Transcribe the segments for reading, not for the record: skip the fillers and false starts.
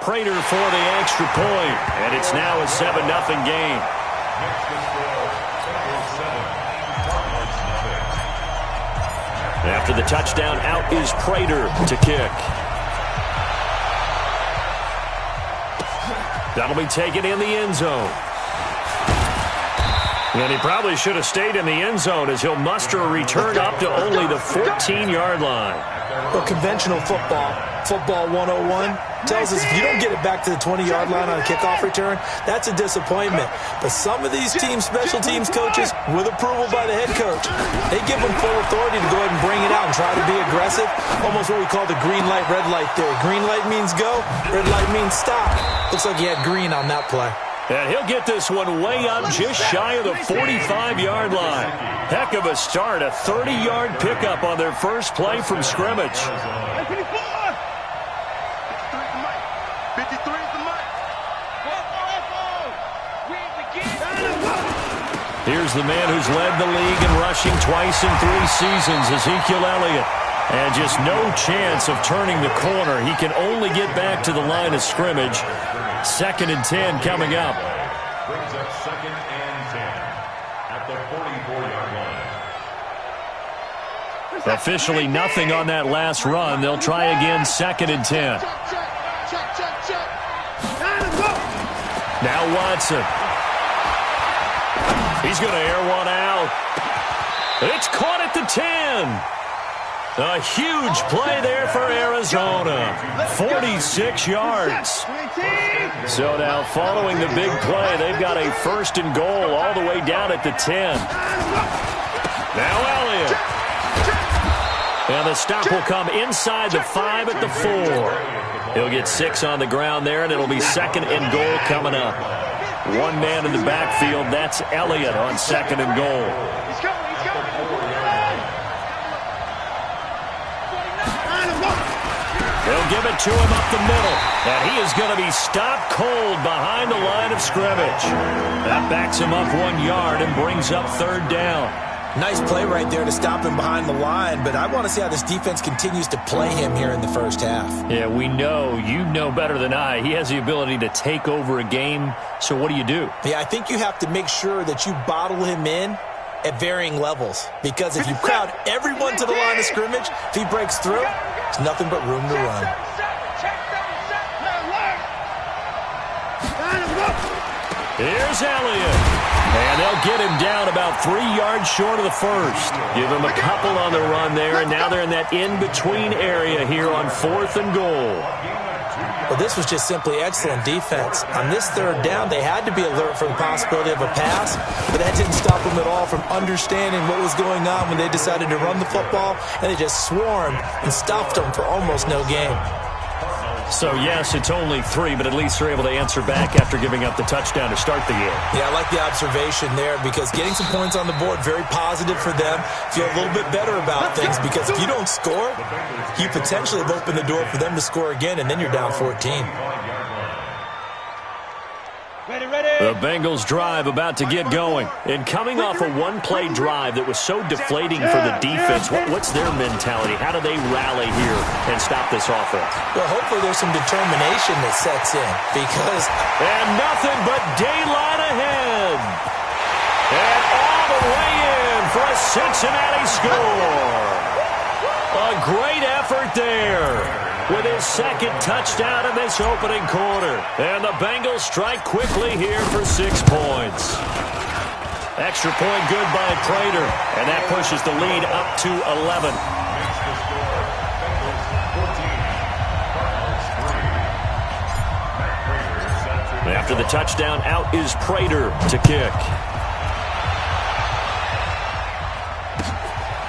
Prater for the extra point, and it's now a 7-0 game. After the touchdown, out is Prater to kick. That'll be taken in the end zone. And he probably should have stayed in the end zone as he'll muster a return up to only the 14-yard line. Well, conventional football 101, tells us if you don't get it back to the 20-yard line on a kickoff return, that's a disappointment. But some of these special teams coaches, with approval by the head coach, they give them full authority to go ahead and bring it out and try to be aggressive. Almost what we call the green light, red light theory. Green light means go, red light means stop. Looks like he had green on that play. And he'll get this one way up just shy of the 45-yard line. Heck of a start, a 30-yard pickup on their first play from scrimmage. Here's the man who's led the league in rushing twice in 3 seasons, Ezekiel Elliott. And just no chance of turning the corner. He can only get back to the line of scrimmage. 2nd and 10 coming up. Brings up 2nd and 10 at the 44-yard line. Officially nothing on that last run. They'll try again 2nd and 10. Now Watson. He's going to air one out. It's caught at the 10. A huge play there for Arizona. 46 yards. So now following the big play, they've got a 1st and goal all the way down at the 10. Now Elliott. And the stop will come inside the 5 at the 4. He'll get 6 on the ground there, and it'll be 2nd and goal coming up. One man in the backfield. That's Elliott on 2nd and goal. They'll give it to him up the middle. And he is going to be stopped cold behind the line of scrimmage. That backs him up 1 yard and brings up 3rd down. Nice play right there to stop him behind the line, but I want to see how this defense continues to play him here in the first half. Yeah, we know. You know better than I. He has the ability to take over a game, so what do you do? Yeah, I think you have to make sure that you bottle him in at varying levels, because if you crowd everyone to the line of scrimmage, if he breaks through, there's nothing but room to run. Here's Elliott. And they'll get him down about 3 yards short of the 1st. Give him a couple on the run there, and now they're in that in-between area here on 4th and goal. Well, this was just simply excellent defense. On this 3rd down, they had to be alert for the possibility of a pass, but that didn't stop them at all from understanding what was going on when they decided to run the football, and they just swarmed and stuffed them for almost no gain. So, yes, it's only 3, but at least they're able to answer back after giving up the touchdown to start the game. Yeah, I like the observation there, because getting some points on the board, very positive for them. Feel a little bit better about things, because if you don't score, you potentially have opened the door for them to score again, and then you're down 14. The Bengals drive about to get going. And coming off a one-play drive that was so deflating for the defense, what's their mentality? How do they rally here and stop this offense? Well, hopefully there's some determination that sets in, because... And nothing but daylight ahead. And all the way in for a Cincinnati score. A great effort there with his 2nd touchdown in this opening quarter. And the Bengals strike quickly here for 6 points. Extra point good by Prater, and that pushes the lead up to 11. After the touchdown, out is Prater to kick.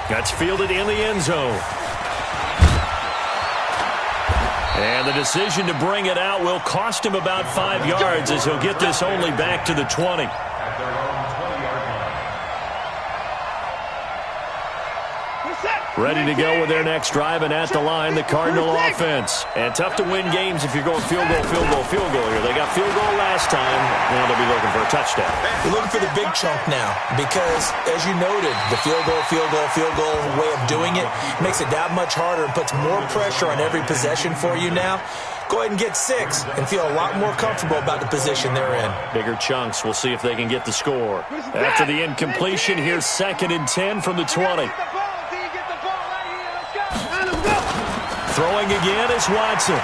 That's fielded in the end zone. And the decision to bring it out will cost him about 5 yards, as he'll get this only back to the 20. At their own 20-yard line. Ready to go with their next drive, and at the line, the Cardinal offense. And tough to win games if you're going field goal here. They got field goal last time. Now they'll be looking for a touchdown. They're looking for the big chunk now because, as you noted, the field goal way of doing it makes it that much harder and puts more pressure on every possession for you now. Go ahead and get 6 and feel a lot more comfortable about the position they're in. Bigger chunks. We'll see if they can get the score. After the incompletion, here's 2nd and 10 from the 20. Throwing again is Watson.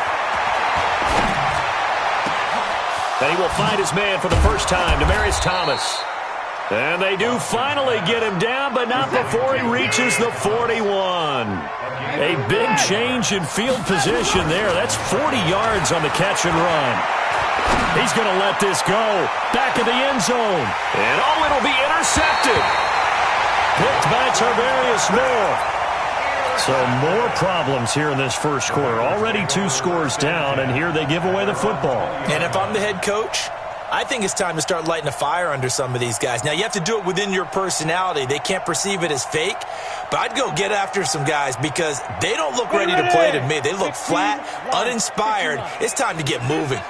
And he will find his man for the first time, Demaryius Thomas. And they do finally get him down, but not before he reaches the 41. A big change in field position there. That's 40 yards on the catch and run. He's going to let this go. Back in the end zone. And it'll be intercepted. Picked by Tarvarius Moore. So more problems here in this first quarter. Already 2 scores down, and here they give away the football. And if I'm the head coach, I think it's time to start lighting a fire under some of these guys. Now, you have to do it within your personality. They can't perceive it as fake. But I'd go get after some guys because they don't look ready to play to me. They look flat, uninspired. It's time to get moving.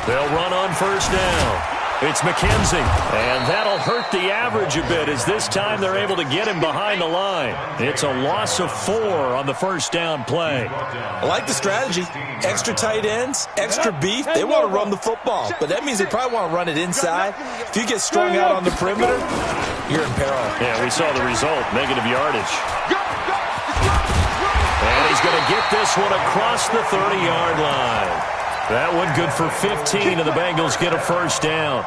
They'll run on first down. It's McKenzie, and that'll hurt the average a bit as this time they're able to get him behind the line. It's a loss of 4 on the first down play. I like the strategy. Extra tight ends, extra beef. They want to run the football, but that means they probably want to run it inside. If you get strung out on the perimeter, you're in peril. Yeah, we saw the result, negative yardage. And he's going to get this one across the 30-yard line. That one good for 15, and the Bengals get a first down.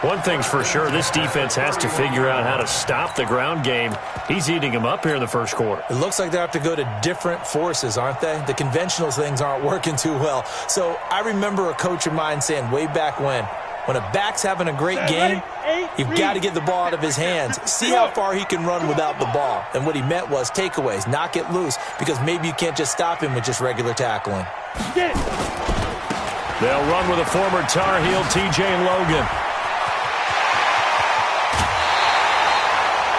One thing's for sure, this defense has to figure out how to stop the ground game. He's eating them up here in the first quarter. It looks like they have to go to different forces, aren't they? The conventional things aren't working too well. So I remember a coach of mine saying way back when a back's having a great game, you've got to get the ball out of his hands. See how far he can run without the ball. And what he meant was takeaways, knock it loose, because maybe you can't just stop him with just regular tackling. They'll run with a former Tar Heel, T.J. Logan.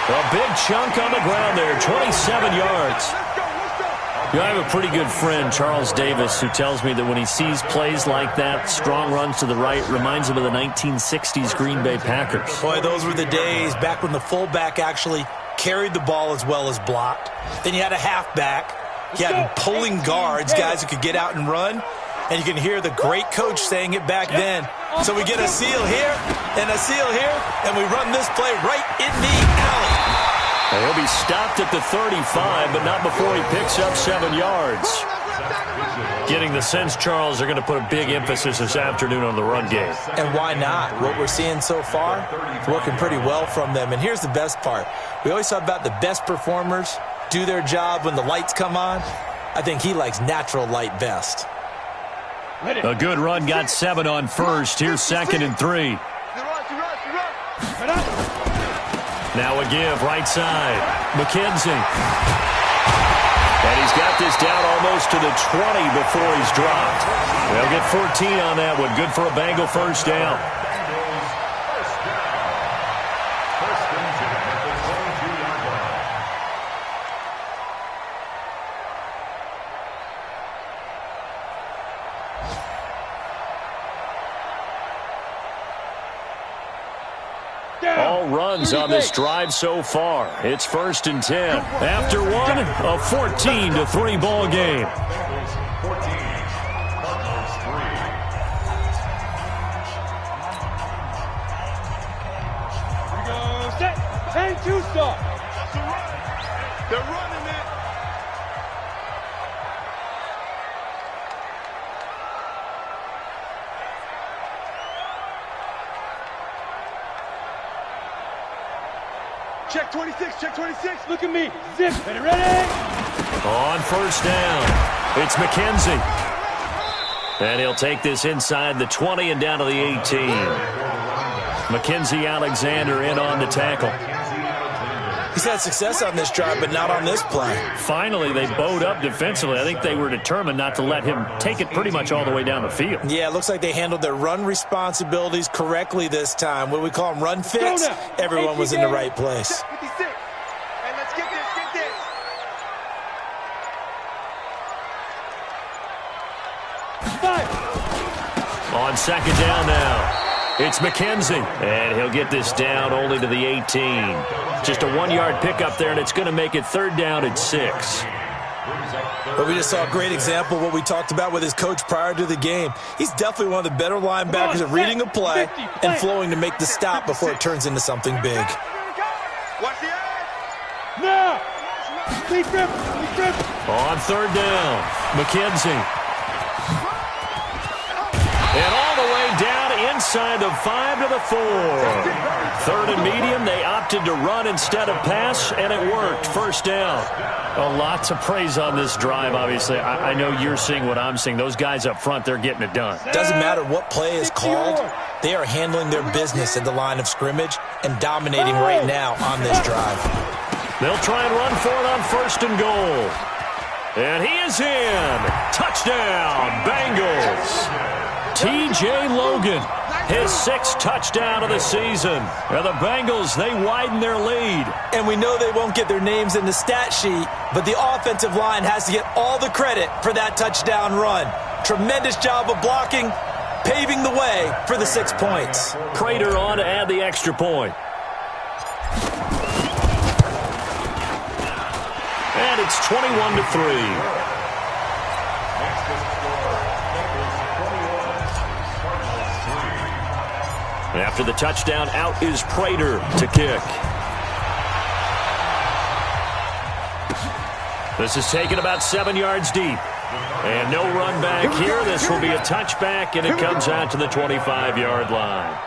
A big chunk on the ground there, 27 yards. You know, I have a pretty good friend, Charles Davis, who tells me that when he sees plays like that, strong runs to the right, reminds him of the 1960s Green Bay Packers. Boy, those were the days back when the fullback actually carried the ball as well as blocked. Then you had a halfback. You had pulling guards, guys who could get out and run. And you can hear the great coach saying it back then. So we get a seal here and a seal here, and we run this play right in the alley. And he'll be stopped at the 35, but not before he picks up 7 yards. Getting the sense, Charles, they're going to put a big emphasis this afternoon on the run game. And why not? What we're seeing so far is working pretty well from them. And here's the best part. We always talk about the best performers do their job when the lights come on. I think he likes natural light best. A good run, got 7 on first. Here's 2nd and 3. Now a give, right side. McKenzie. And he's got this down almost to the 20 before he's dropped. They'll get 14 on that one. Good for a Bengal first down. All runs on this drive so far. It's 1st and 10. After one, a 14-3 ball game. 14, Cardinals 3. Here we go, set, 10-2 start. They're running it. Check 26, look at me. Zip, ready? On first down, it's McKenzie. And he'll take this inside the 20 and down to the 18. Mackenzie Alexander in on the tackle. He's had success on this drive, but not on this play. Finally, they bowed up defensively. I think they were determined not to let him take it pretty much all the way down the field. Yeah, it looks like they handled their run responsibilities correctly this time. What we call them run fits, everyone was in the right place. On second down now, it's McKenzie. And he'll get this down only to the 18. Just a 1-yard pickup there, and it's going to make it 3rd down and 6. But we just saw a great example of what we talked about with his coach prior to the game. He's definitely one of the better linebackers at reading a play and flowing to make the stop before it turns into something big. Now! Lead grip! On 3rd down, McKenzie. And all the way down inside the 5 to the 4. 3rd and medium, they opted to run instead of pass, and it worked. 1st down. A lot to praise on this drive, obviously. I know you're seeing what I'm seeing. Those guys up front, they're getting it done. Doesn't matter what play is called. They are handling their business at the line of scrimmage and dominating right now on this drive. They'll try and run for it on 1st and goal. And he is in. Touchdown, Bengals. T.J. Logan, his 6th touchdown of the season. And the Bengals, they widen their lead. And we know they won't get their names in the stat sheet, but the offensive line has to get all the credit for that touchdown run. Tremendous job of blocking, paving the way for the 6 points. Prater on to add the extra point. And it's 21-3. After the touchdown, out is Prater to kick. This is taken about 7 yards deep. And no run back here. This will be a touchback, and it comes out to the 25-yard line.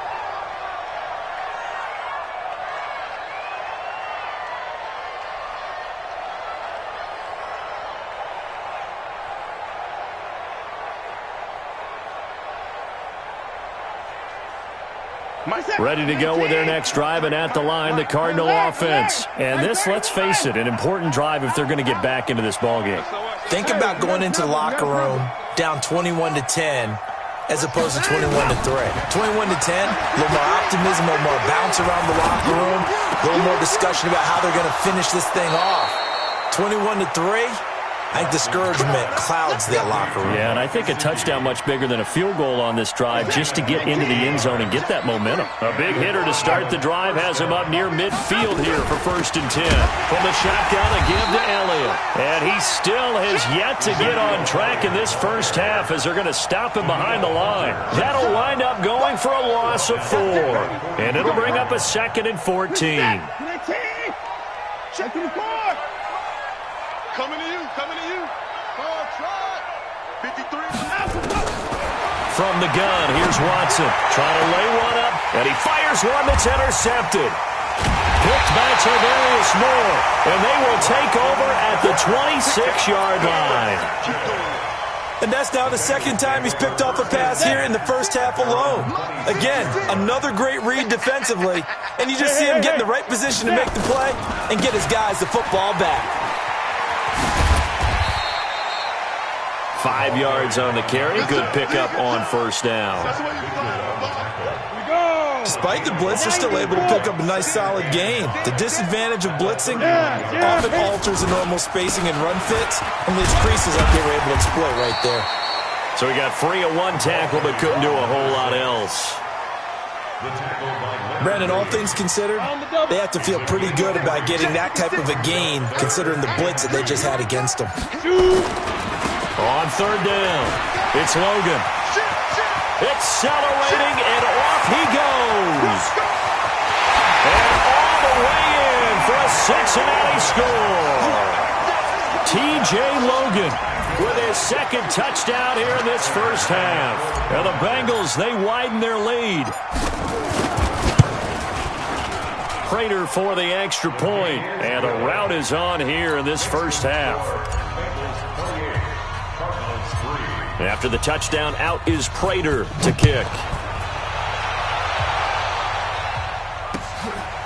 Ready to go with their next drive, and at the line, the Cardinal offense. And this, let's face it, an important drive if they're going to get back into this ballgame. Think about going into the locker room down 21-10 as opposed to 21-3. 21-10, a little more optimism, a little more bounce around the locker room, a little more discussion about how they're going to finish this thing off. 21-3. I think discouragement clouds that locker room. Yeah, and I think a touchdown much bigger than a field goal on this drive just to get into the end zone and get that momentum. A big hitter to start the drive has him up near midfield here for 1st and 10. From the shotgun, a give to Elliott. And he still has yet to get on track in this first half as they're going to stop him behind the line. That'll wind up going for a loss of 4. And it'll bring up a 2nd and 14. Check the court! Coming to you. Try. 53. From the gun, here's Watson. Trying to lay one up, and he fires one that's intercepted. Picked by Tavarius Moore, and they will take over at the 26-yard line. And that's now the 2nd time he's picked off a pass here in the first half alone. Again, another great read defensively, and you just see him get in the right position to make the play and get his guys the football back. 5 yards on the carry. Good pickup on 1st down. Despite the blitz, they're still able to pick up a nice, solid gain. The disadvantage of blitzing often alters the normal spacing and run fits and leaves creases like they were able to exploit right there. So he got free of 1 tackle but couldn't do a whole lot else. Brandon, all things considered, they have to feel pretty good about getting that type of a gain considering the blitz that they just had against them. On 3rd down, it's Logan. Accelerating, and off he goes. And all the way in for a Cincinnati score. T.J. Logan with his 2nd touchdown here in this first half. And the Bengals, they widen their lead. Prater for the extra point, and the route is on here in this first half. After the touchdown, out is Prater to kick.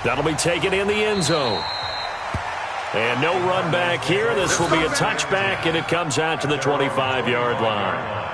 That'll be taken in the end zone. And no run back here. This will be a touchback, and it comes out to the 25-yard line.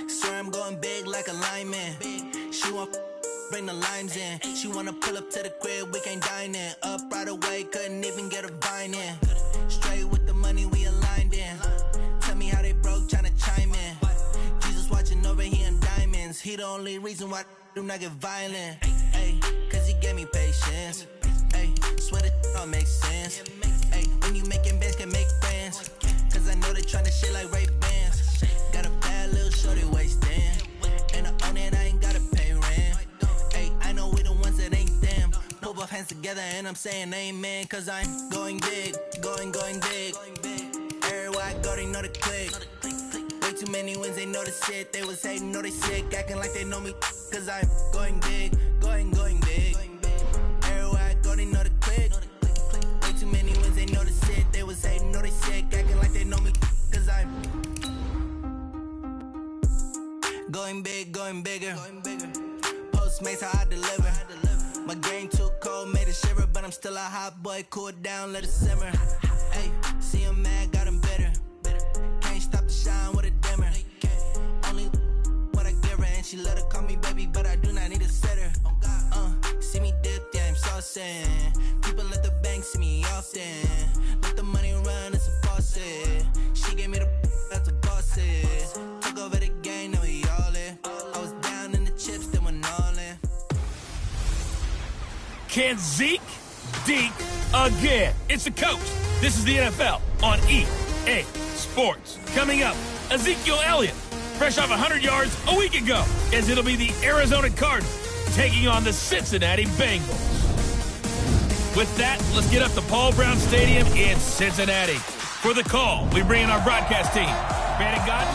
Swear I'm going big like a lineman. She want bring the limes in. She wanna pull up to the crib, we can't dine in. Up right away, couldn't even get a vine in. Straight with the money we aligned in. Tell me how they broke, tryna chime in. Jesus watching over, he in diamonds. He the only reason why I do not get violent. Ay, cause he gave me patience. Ay, swear that don't make sense. Ay, when you making bands, can make friends. Cause I know they tryna shit like Ray Bans. Got a bad little shorty wasting. And I own it, I ain't gotta pay rent. Ay, I know we the ones that ain't them. Pull both hands together and I'm saying amen. Cause I'm going big, going big. Everywhere I go, they know the click. Way too many wins, they know the shit. They was hating, know they sick, acting like they know me. Cause I'm going big, going big. Everywhere I go, they know the click. Way too many wins, they know the shit. They was hating, know they sick, acting like they know me. Cause I'm going big, going bigger. Postmates how I deliver. My game too cold, made it shiver. But I'm still a hot boy, cool it down, let it simmer. Hey, see him mad, got him bitter. Can't stop the shine with a dimmer. Only what I give her, and she let her call me baby, but I do not need a sitter. See me dip, yeah, I'm saucing. People at the bank see me often. Let the money run, it's a faucet. She gave me the that's a boss it. Took over the game, now we all in. I was down in the chips, then went all in. Can Zeke deke again? It's the coach. This is the NFL on EA Sports. Coming up, Ezekiel Elliott, fresh off 100 yards a week ago, as it'll be the Arizona Cardinals taking on the Cincinnati Bengals. With that, let's get up to Paul Brown Stadium in Cincinnati. For the call, we bring in our broadcast team. Brandon Godden.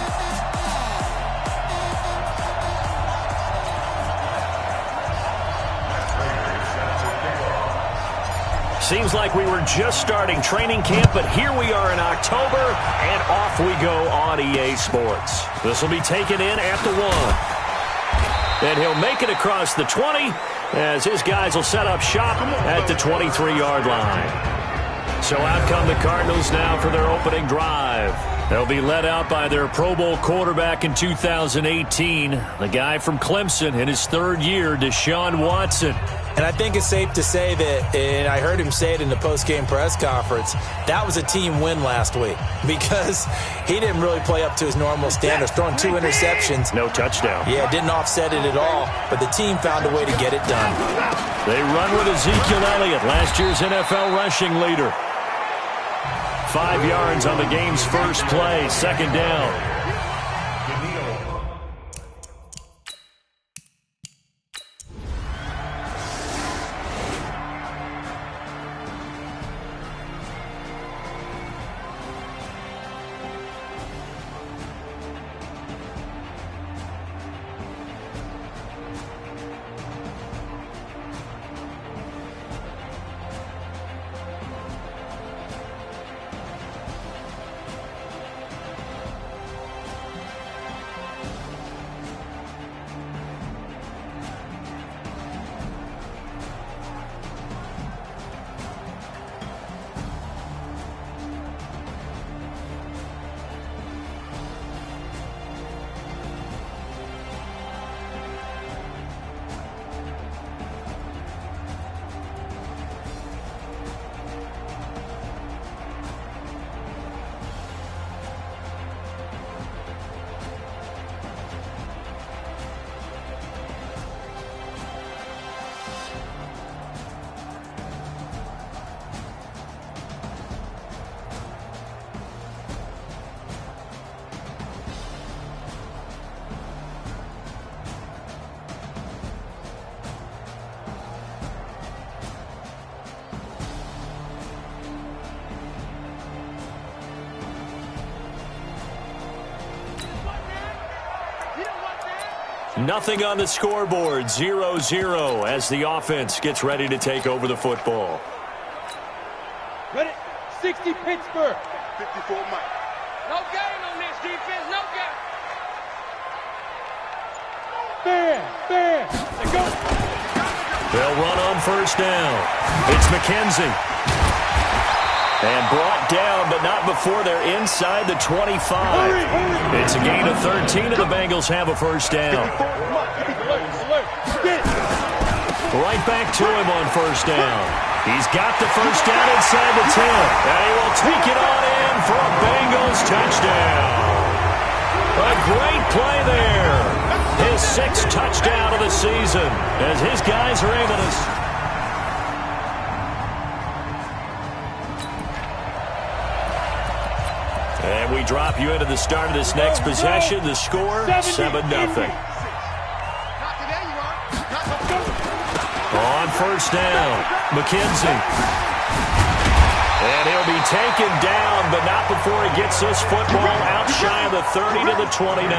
Seems like we were just starting training camp, but here we are in October, and off we go on EA Sports. This will be taken in at the 1. And he'll make it across the 20 as his guys will set up shop at the 23-yard line. So out come the Cardinals now for their opening drive. They'll be led out by their Pro Bowl quarterback in 2018, the guy from Clemson in his third year, Deshaun Watson. And I think it's safe to say that, and I heard him say it in the post-game press conference, that was a team win last week because he didn't really play up to his normal standards, throwing 2 interceptions. No touchdown. Yeah, didn't offset it at all, but the team found a way to get it done. They run with Ezekiel Elliott, last year's NFL rushing leader. 5 yards on the game's first play, second down. Nothing on the scoreboard, 0-0 as the offense gets ready to take over the football. Ready? 60 Pittsburgh. 54 Mike. No game on this defense, no game. Bam, let's go. They'll run on first down. It's McKenzie. And brought down, but not before they're inside the 25. It's a gain of 13, and the Bengals have a first down. Right back to him on first down. He's got the first down inside the 10. And he will take it on in for a Bengals touchdown. A great play there. His sixth touchdown of the season as his guys are able to... And we drop you into the start of this next possession. The score, 7-0. On first down, McKenzie. And he'll be taken down, but not before he gets this football out shy of the 30 to the 29.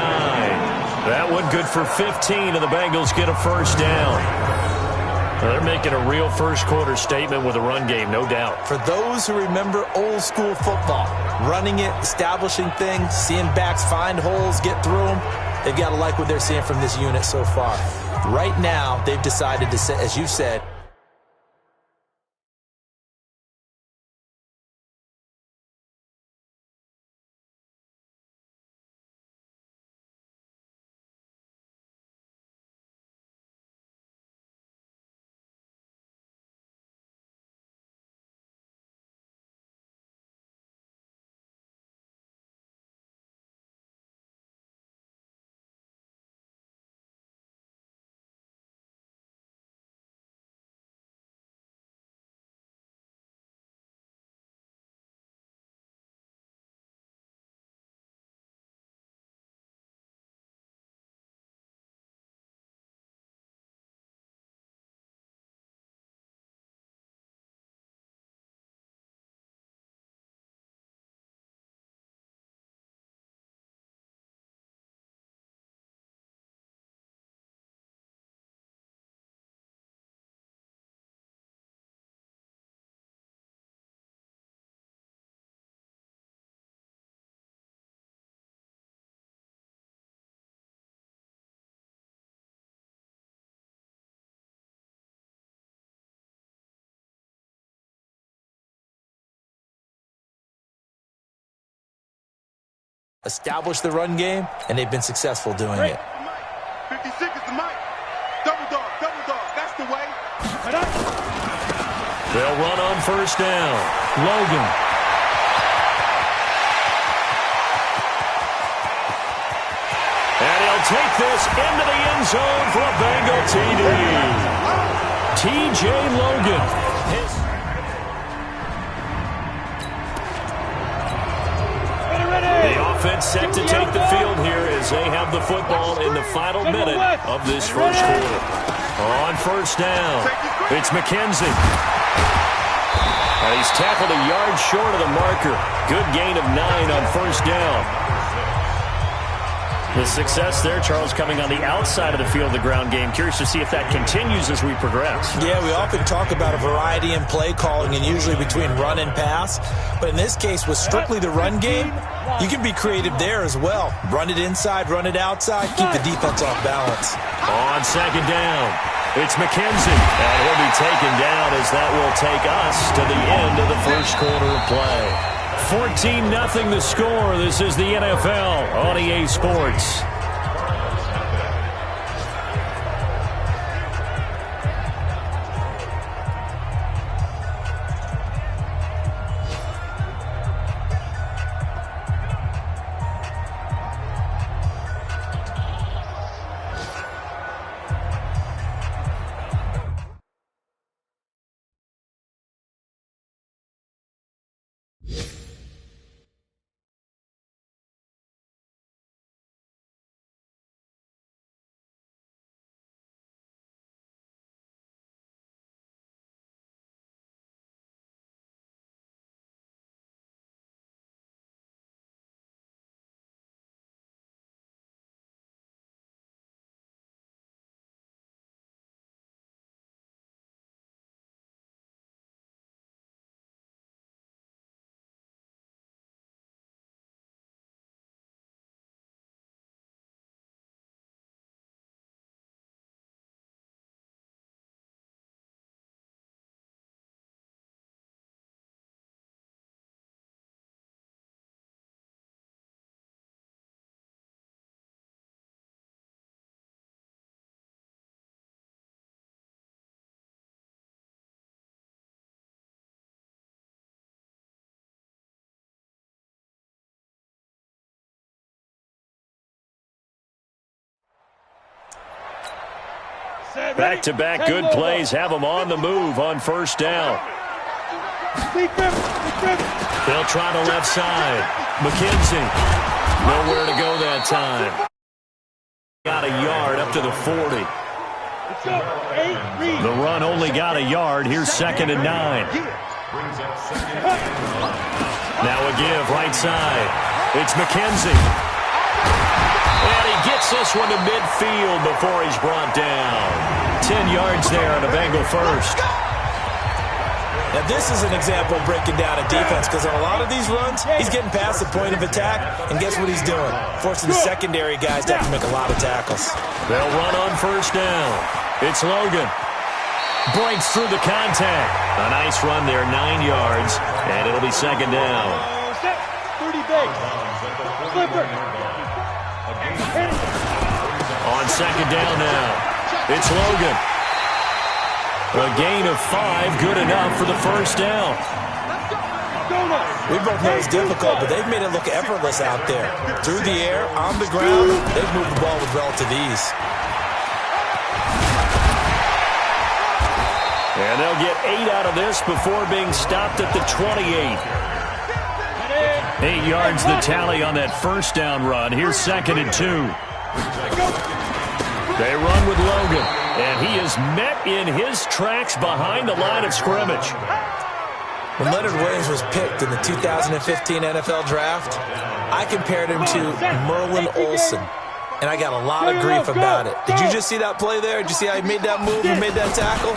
That one good for 15, and the Bengals get a first down. They're making a real first-quarter statement with a run game, no doubt. For those who remember old-school football, running it, establishing things, seeing backs find holes, get through them, they've got to like what they're seeing from this unit so far. Right now, they've decided to, as you said, establish the run game, and they've been successful doing it. 56 is the mic. Double dog, that's the way. They'll run on first down. Logan. And he'll take this into the end zone for a Bengal TD. T.J. Logan. The offense set to take the field here as they have the football in the final minute of this first quarter. On first down, it's McKenzie. And he's tackled a yard short of the marker. Good gain of 9 on first down. The success there, Charles, coming on the outside of the field of the ground game. Curious to see if that continues as we progress. Yeah, we often talk about a variety in play calling and usually between run and pass. But in this case, with strictly the run game, you can be creative there as well. Run it inside, run it outside, keep the defense off balance. On second down, it's McKenzie. And he'll be taken down as that will take us to the end of the first quarter of play. 14-0 the score. This is the NFL on EA Sports. Back-to-back good plays have them on the move on first down. They'll try the left side. McKenzie. Nowhere to go that time. Got a yard up to the 40. The run only got a yard. Here's 2nd and 9. Now a give right side. It's McKenzie. And he gets this one to midfield before he's brought down. 10 yards there on a Bengal first. Now, this is an example of breaking down a defense because on a lot of these runs, he's getting past the point of attack, and guess what he's doing? Forcing the secondary guys to have to make a lot of tackles. They'll run on first down. It's Logan. Breaks through the contact. A nice run there, 9 yards, and it'll be 2nd down. 30 base. Flipper. On 2nd down now, it's Logan. A gain of 5, good enough for the first down. We both know it's difficult, but they've made it look effortless out there. Through the air, on the ground, they've moved the ball with relative ease. And they'll get 8 out of this before being stopped at the 28. 8 yards the tally on that first down run. Here's 2nd and 2. They run with Logan, and he is met in his tracks behind the line of scrimmage. When Leonard Williams was picked in the 2015 NFL Draft, I compared him to Merlin Olsen, and I got a lot of grief about it. Did you just see that play there? Did you see how he made that move and made that tackle?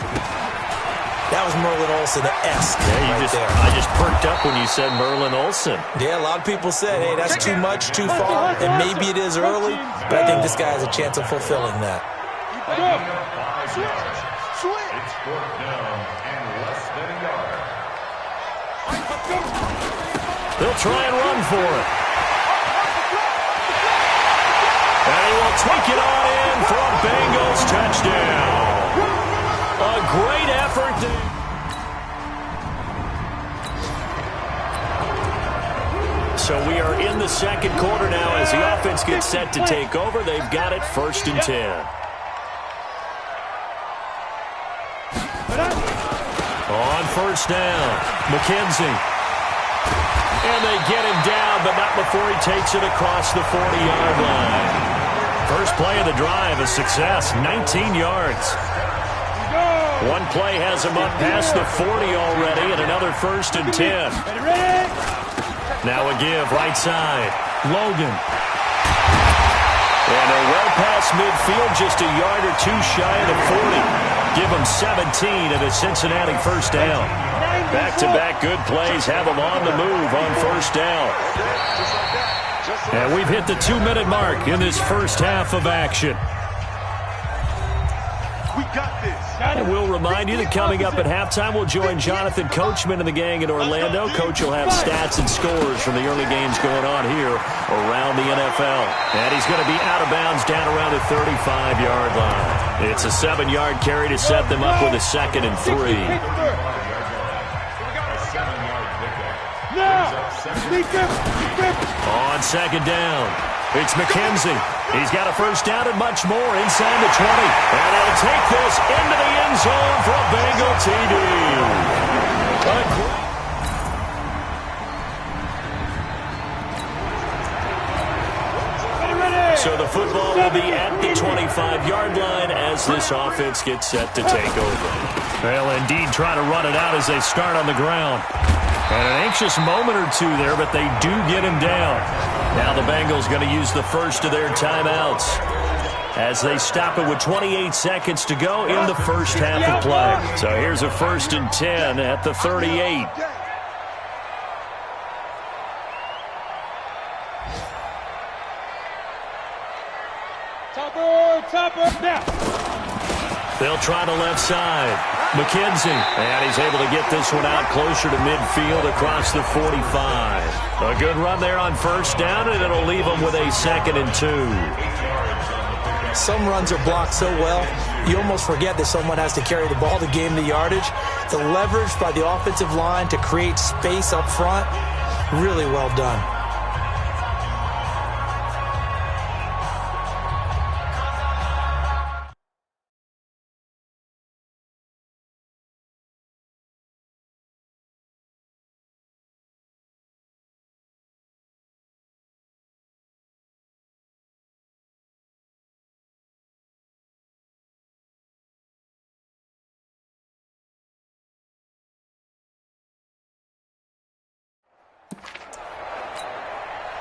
That was Merlin Olsen-esque I just perked up when you said Merlin Olsen. Yeah, a lot of people said, hey, that's too much, too far, and maybe it is early, but I think this guy has a chance of fulfilling that. It's 4th down and less than a yard. They'll try and run for it. And he will take it on in for a Bengals touchdown. A great effort. So we are in the second quarter now as the offense gets set to take over. They've got it 1st and 10. On first down, McKenzie. And they get him down, but not before he takes it across the 40-yard line. First play of the drive, a success, 19 yards. One play has him up past the 40 already, and another 1st and 10. Now a give, right side, Logan. And they're well past midfield, just a yard or two shy of the 40. Give them 17 and a Cincinnati first down. Back-to-back good plays have them on the move on first down. And we've hit the 2-minute mark in this first half of action. We got this. And we'll remind you that coming up at halftime, we'll join Jonathan Coachman and the gang in Orlando. Coach will have stats and scores from the early games going on here around the NFL. And he's going to be out of bounds down around the 35-yard line. It's a 7-yard carry to set them up with a 2nd and 3. On 2nd down, it's McKenzie. He's got a first down and much more inside the 20. And he'll take this into the end zone for a Bengal TD. So the football will be at the 25-yard line as this offense gets set to take over. They'll indeed try to run it out as they start on the ground. And an anxious moment or two there, but they do get him down. Now the Bengals going to use the first of their timeouts as they stop it with 28 seconds to go in the first half of play. So here's a 1st and 10 at the 38. Topper, now. They'll try the left side. McKenzie. And he's able to get this one out closer to midfield across the 45. A good run there on first down, and it'll leave them with a 2nd and 2. Some runs are blocked so well, you almost forget that someone has to carry the ball to gain the yardage. The leverage by the offensive line to create space up front, really well done.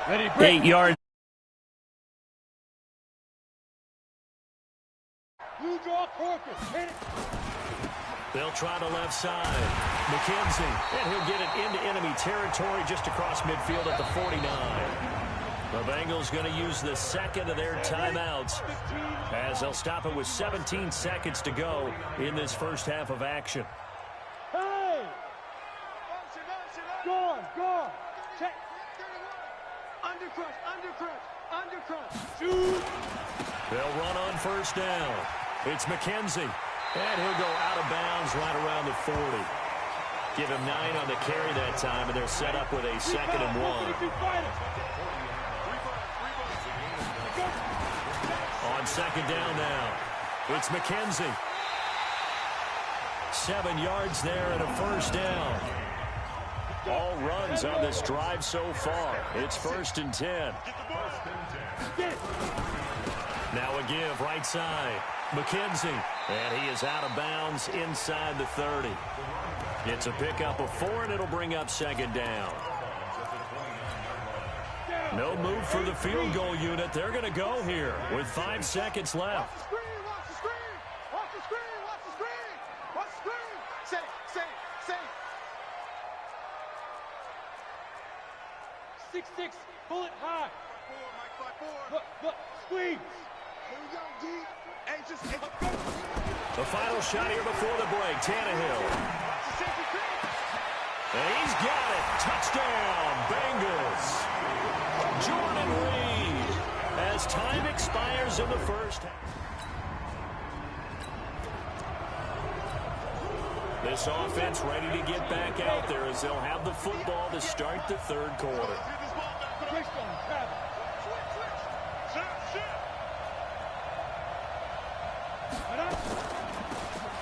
Ready, break. 8 yards. Blue draw, Corpus. Hit it. They'll try the left side. McKenzie, and he'll get it into enemy territory just across midfield at the 49. The Bengals going to use the second of their timeouts as they'll stop it with 17 seconds to go in this first half of action. Hey! Go on. Check. Undercrush. Shoot. They'll run on first down. It's McKenzie. And he'll go out of bounds right around the 40. Give him 9 on the carry that time, and they're set up with a 2nd and 1. On second down now, it's McKenzie. 7 yards there and a first down. All runs on this drive so far. It's 1st and 10. Now a give right side. McKenzie, and he is out of bounds inside the 30. It's a pickup of 4, and it'll bring up 2nd down. No move for the field goal unit. They're going to go here with 5 seconds left. Watch the screen. Say it. 6-6, bullet high. Look, squeeze. Here we go, D. Hey, The final shot here before the break. Tannehill. And he's got it. Touchdown, Bengals. Jordan Reed. As time expires in the first half. This offense ready to get back out there as they'll have the football to start the 3rd quarter.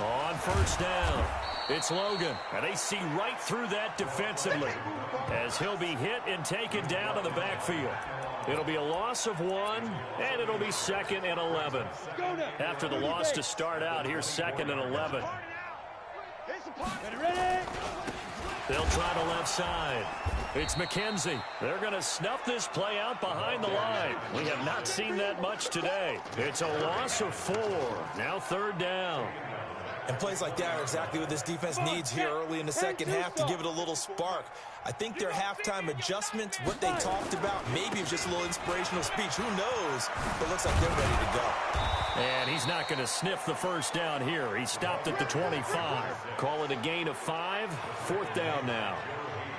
On first down, it's Logan, and they see right through that defensively as he'll be hit and taken down in the backfield. It'll be a loss of 1, and it'll be 2nd and 11. After the loss to start out, here's 2nd and 11. Ready. They'll try the left side. It's McKenzie. They're going to snuff this play out behind the line. We have not seen that much today. It's a loss of 4. Now 3rd down. And plays like that are exactly what this defense needs here early in the second half to give it a little spark. I think their halftime adjustments, what they talked about, maybe it's just a little inspirational speech. Who knows? But it looks like they're ready to go. And he's not going to sniff the first down here. He stopped at the 25. Call it a gain of 5. 4th down now.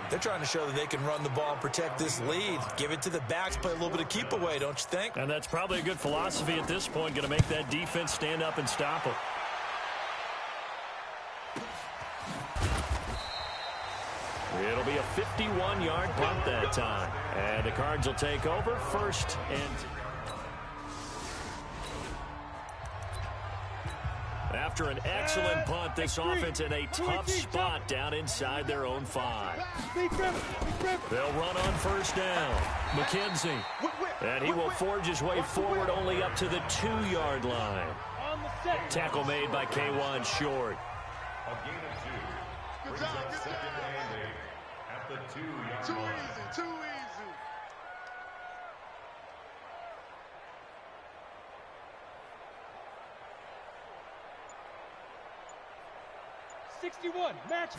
They're trying to show that they can run the ball and protect this lead. Give it to the backs, play a little bit of keep away, don't you think? And that's probably a good philosophy at this point. Going to make that defense stand up and stop them. It'll be a 51-yard punt that time. And the Cards will take over 1st and... After an excellent punt, this offense in a tough spot down inside their own 5. They'll run on first down. McKenzie. And he will forge his way forward only up to the 2-yard line. Tackle made by K1 Short. A gain of 2. Brings up 2nd and 8 at the 2-yard line. Too easy. 61, match.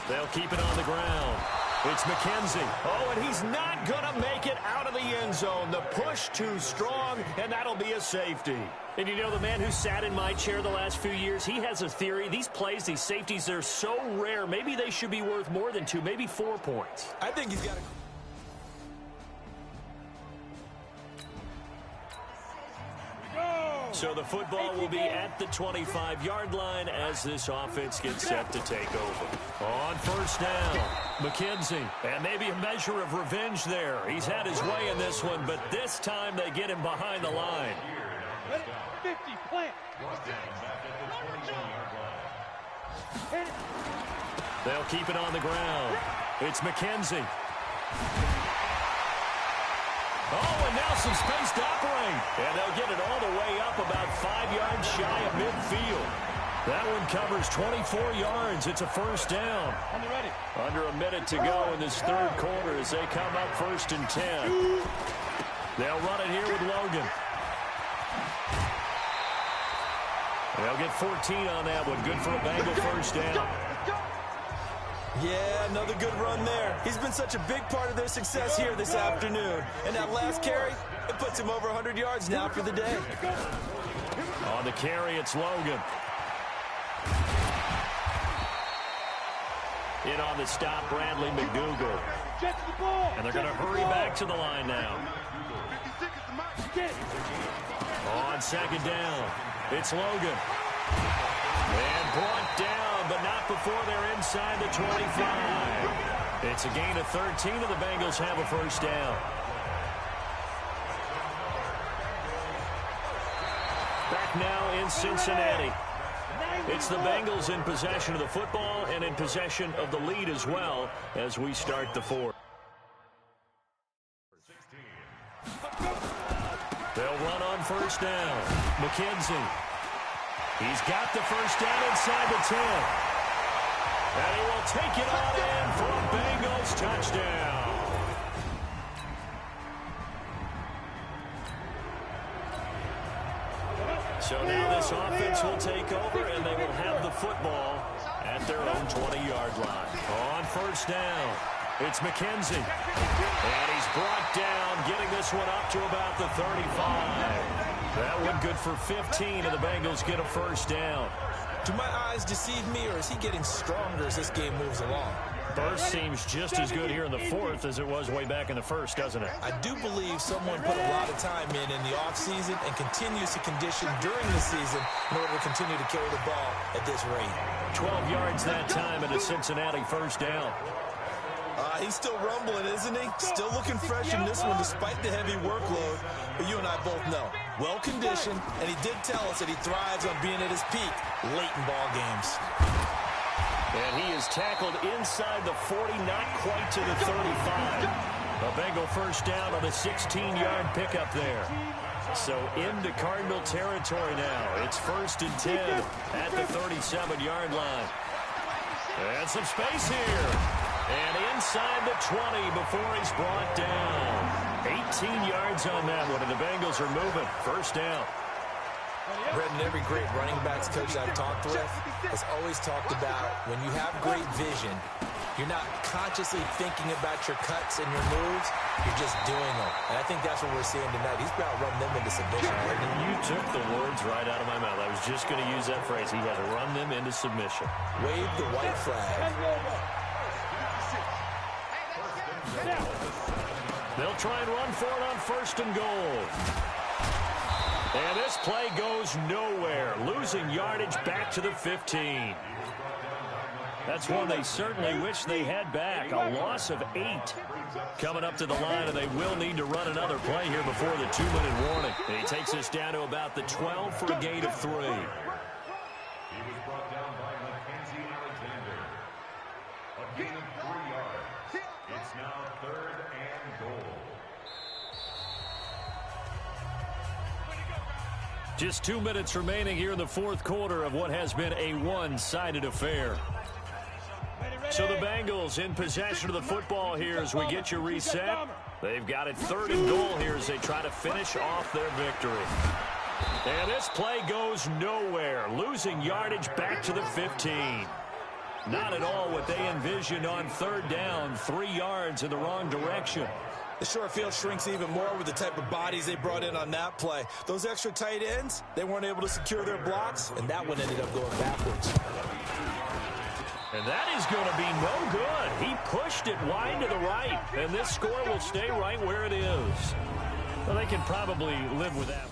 They'll keep it on the ground. It's McKenzie. Oh, and he's not going to make it out of the end zone. The push too strong, and that'll be a safety. And you know, the man who sat in my chair the last few years, he has a theory. These plays, these safeties, they're so rare. Maybe they should be worth more than 2, maybe 4 points. I think he's got to... So the football will be at the 25-yard line as this offense gets set to take over. On first down, McKenzie. And maybe a measure of revenge there. He's had his way in this one, but this time they get him behind the line. 50, plant. They'll keep it on the ground. It's McKenzie. Oh, and now some space to operate. And they'll get it all the way up about 5 yards shy of midfield. That one covers 24 yards. It's a first down. On the ready. Under a minute to go in this third quarter as they come up 1st and 10. They'll run it here with Logan. They'll get 14 on that one. Good for a Bengal first down. Yeah, another good run there. He's been such a big part of their success here this afternoon. And that last carry, it puts him over 100 yards now for the day. On the carry, it's Logan. In on the stop, Bradley McDougal. And they're going to hurry back to the line now. On second down, it's Logan. And brought down, but not before they're inside the 25. It's a gain of 13, and the Bengals have a first down. Back now in Cincinnati. It's the Bengals in possession of the football and in possession of the lead as well as we start the fourth. They'll run on first down. McKenzie. He's got the first down inside the 10. And he will take it on in for a Bengals touchdown. So now this offense will take over, and they will have the football at their own 20-yard line. On first down, it's McKenzie. And he's brought down, getting this one up to about the 35. That one good for 15, and the Bengals get a first down. Do my eyes deceive me, or is he getting stronger as this game moves along? Burst seems just as good here in the fourth as it was way back in the first, doesn't it? I do believe someone put a lot of time in the offseason and continues to condition during the season in order to continue to carry the ball at this rate. 12 yards that time and a Cincinnati first down. He's still rumbling, isn't he? Still looking fresh in this one despite the heavy workload. But you and I both know, well-conditioned, and he did tell us that he thrives on being at his peak late in ball games. And he is tackled inside the 40, not quite to the 35. A Bengal first down on a 16-yard pickup there. So into Cardinal territory now. It's 1st and 10 at the 37-yard line. And some space here. And inside the 20 before he's brought down. 18 yards on that one, and the Bengals are moving. First down. Brendan, every great running backs coach I've talked with has always talked about when you have great vision, you're not consciously thinking about your cuts and your moves, you're just doing them. And I think that's what we're seeing tonight. He's about to run them into submission. You took the words right out of my mouth. I was just going to use that phrase. He has run them into submission. Wave the white flag. They'll try and run for it on 1st and goal. And this play goes nowhere. Losing yardage back to the 15. That's one they certainly wish they had back. A loss of 8 coming up to the line, and they will need to run another play here before the 2-minute warning. And he takes us down to about the 12 for a gain of 3. He was brought down by Mackenzie Alexander. A gain of 3 yards. It's now 3rd and goal. Just 2 minutes remaining here in the fourth quarter of what has been a one-sided affair. So the Bengals in possession of the football here as we get you reset. They've got it 3rd and goal here as they try to finish off their victory. And this play goes nowhere. Losing yardage back to the 15. Not at all what they envisioned on 3rd down. 3 yards in the wrong direction. The short field shrinks even more with the type of bodies they brought in on that play. Those extra tight ends, they weren't able to secure their blocks, and that one ended up going backwards. And that is going to be no good. He pushed it wide to the right, and this score will stay right where it is. Well, they can probably live with that.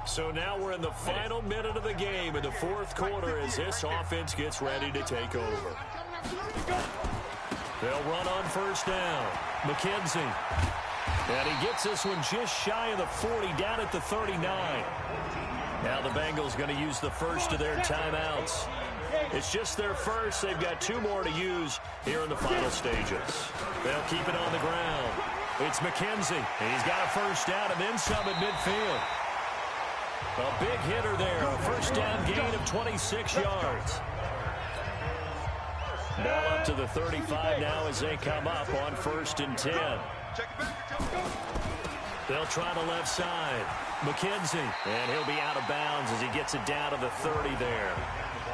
So now we're in the final minute of the game in the fourth quarter as this offense gets ready to take over. They'll run on 1st down. McKenzie. And he gets this one just shy of the 40, down at the 39. Now the Bengals going to use the first of their timeouts. It's just their first. They've got 2 more to use here in the final stages. They'll keep it on the ground. It's McKenzie. He's got a first down and then some at midfield. A big hitter there. A first down gain of 26 yards. Ball up to the 35 now as they come up on 1st and 10. They'll try the left side. McKenzie, and he'll be out of bounds as he gets it down to the 30 there.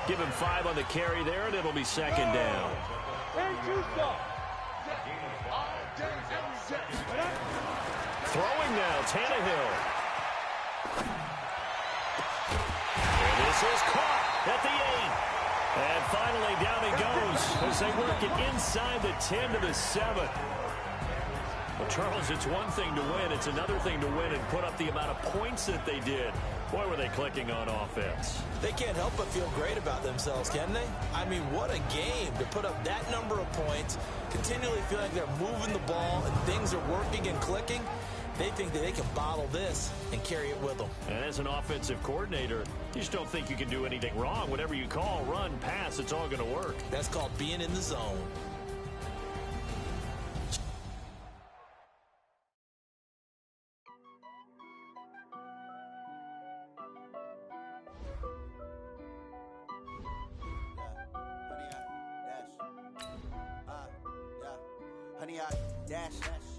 Give him 5 on the carry there, and it'll be 2nd down. Throwing now, Tannehill. And this is caught at the 8. And finally, down he goes as they work it inside the 10 to the 7. Well, Charles, it's one thing to win. It's another thing to win and put up the amount of points that they did. Boy, were they clicking on offense. They can't help but feel great about themselves, can they? I mean, what a game to put up that number of points, continually feeling like they're moving the ball and things are working and clicking. They think that they can bottle this and carry it with them. And as an offensive coordinator, you just don't think you can do anything wrong. Whatever you call, run, pass, it's all going to work. That's called being in the zone. Honey, I dash,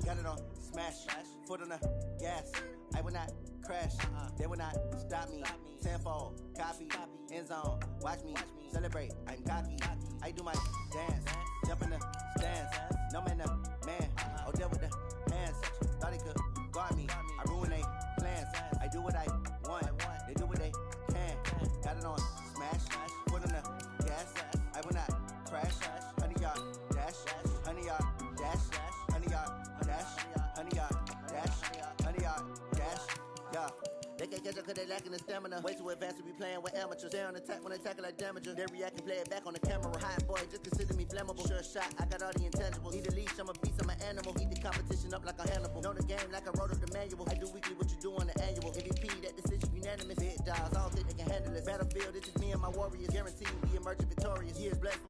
got it on smash, foot on the gas. I will not crash, they will not stop me. Tenfold, copy, end zone, watch me celebrate. I'm cocky, I do my dance, jump in the stands. No man, man, oh there with the hands. Thought he could guard me, I ruin they plans. I do what I want, they do what they can. Got it on smash, foot on the gas. I will not crash, honey, y'all dash, honey, y'all dash, honey, y'all dash, honey, y'all dash, honey, y'all dash, yeah. They can't catch up cause they lacking the stamina. Way too advanced to be playing with amateurs. They on attack when they tackle like damager. They react and play it back on the camera. Hot boy, just consider me flammable. Sure shot, I got all the intangibles. Need a leash, I'm a beast, I'm an animal. Eat the competition up like a Hannibal. Know the game like I wrote up the manual. I do weekly what you do on the annual. MVP, that decision unanimous. Big dogs, I don't think they can handle it. Battlefield, this is me and my warriors. Guaranteed we emerge victorious. Years blessed.